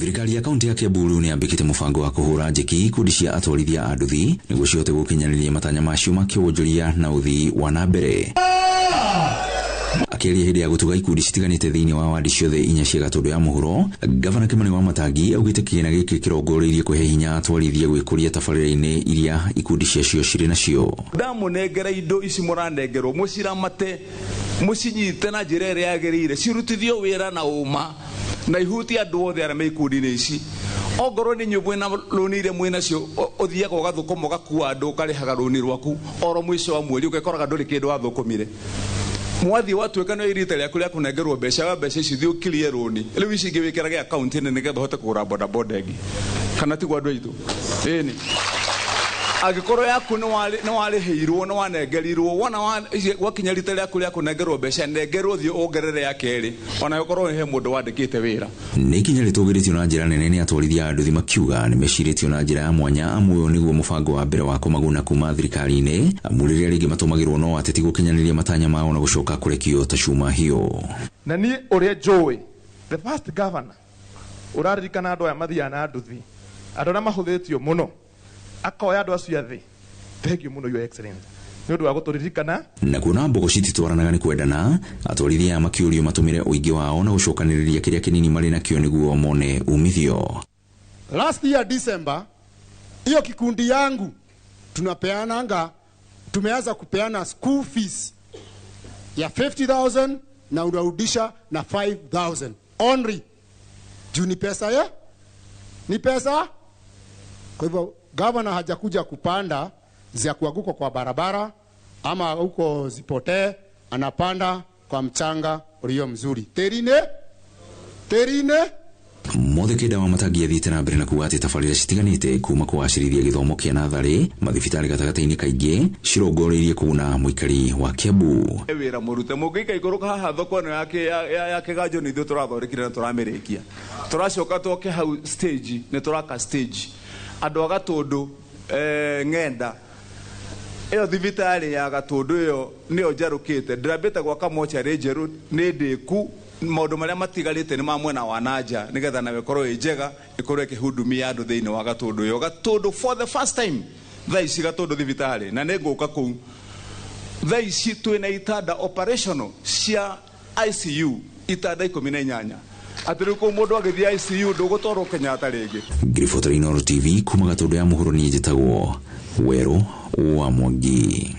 Thirikari ya kaunti ya Kiambu nĩ yambĩkĩte mũbango wa kũhũra njeki ikundi cia atwarithia a nduthi nĩguo cihote gũkinyanĩria matanya macio ma kĩwonjoria na ũthii wa na mbere. Akĩaria hĩndĩ ya gũtuga ikundi citiganĩte thĩinĩ wa wadi ciothe 4 cia Gatundu ya mũhuro, Gavana Kimani wa Matangi augĩte kĩgĩna gĩkĩ kĩrongoreirie kũhe hinya atwarithia gwĩkũria tabarĩra-inĩ iria ikundi ciacio cirĩ nacio. Ndamunengera indo ici mũranengerwo mũciramate mũcinyite na njĩra ĩrĩa yagĩrĩire cirutithio wĩra na ũma na ihuti andũ othe arĩa me ikundi-inĩ ici. Ongorwo nĩ nyũmba na rũni iria mwĩ nacio ũthiaga ũgathũkũma ũgakua andũ ũkarehaga rũni rwaku oro mũico wa mweri ũgekoraga ndũrĩ kĩndũ wathũkũmire. Mwathi watuĩka no irita rĩaku rĩa kũnengerwo mbeca ici thiĩ ũkirie rũni rĩu ici ingĩ wĩkĩrage account nĩ nĩgetha ũhote kũgũra bodaboda ĩngĩ kana tigwo andũ aitũ ĩni agĩkorwo yaku nĩ warĩhĩirwo nĩ wanengerirwo wona wakinya rita rĩaku rĩa kũnengerwo mbeca nengerwo thiĩ ongerere ya kerĩ ona ũkorwo he mũndũ wandĩkĩte wĩra. Nĩ ikinya rĩtũgĩrĩtio na njĩra nene nĩ atwarithia a nduthi makiuga nĩ mecirĩtio na njĩra ya mwanya amwe nĩguo mũbango wa mbere wa kũmaguna kuma thirikari-inĩ amu rĩrĩa rĩngĩ matũmagĩrwo no ateti gũkinyanĩria matanya mao na gũcoka kũrekio ta cuma hiyo. Na niĩ ũrĩa njũĩ the first governor ũraririkana andũ aya mathiaga na nduthi andũ arĩa mahũthĩtio mũno akoya andũ acio athĩ thengio mũno your excellency nĩ ũndũ wa gũtũririkana na kuona mbogo cititwaranaga nĩ kwendana atwarithia makĩũrio matũmĩre ũingĩ wao na gũcokanĩrĩria kĩrĩa kĩnini marĩ nakĩo nĩguo mone umithio. Last year December hiyo kikundi yangu tumeanza kupeana school fees ya 50,000 na unarudisha na 5,000 only juu ni pesa ya ni pesa. Kwa hivyo governor hajakuja kupanda za kuanguka kwa barabara ama huko zipotee, anapanda kwa mchanga ulio mzuri. Terine Muthikĩda wa Matangi athiĩte na mbere na kuuga atĩ tabarĩra citiganĩte kuma kũgacĩrithia gĩthomo kĩa natharĩ mathibitarĩ gatagatĩ-inĩ kaingĩ cirongoreirie kũguna mũikari wa Kiambu. Wĩra mũrute mũngĩika igũrũka haha thoko ĩno ya kĩganjo nĩ ithuĩ tũrathondekire na tũramĩrĩkia tũracoka tũke hau stage nĩ tũraka stage andũ a Gatundu ng'enda ĩyo thibitarĩ ya Gatundu ĩyo nĩyo njarũkĩte ndĩrambĩte gwaka mocarĩ njerũ nĩ ndĩku maũndũ marĩa matigarĩte nĩ ma mwena wa nanja nĩgetha nawe korwo ĩ njega ĩkorwo ĩkĩhudumia andũ thĩinĩ wa Gatundu ĩyo. Gatundu for the first time thaa ici Gatundu thibitarĩ na nĩ ngũka kũu thaa ici twĩna itanda operational cia ICU itanda 18 atĩ rĩu kũu mũndũ agĩthiĩ ICU ndũgũtwarwo Kenyatta rĩngĩ. Grifoto TV kuma Gatundu ya mũhuro niĩ njĩtagwo Werũ wa Mwangi.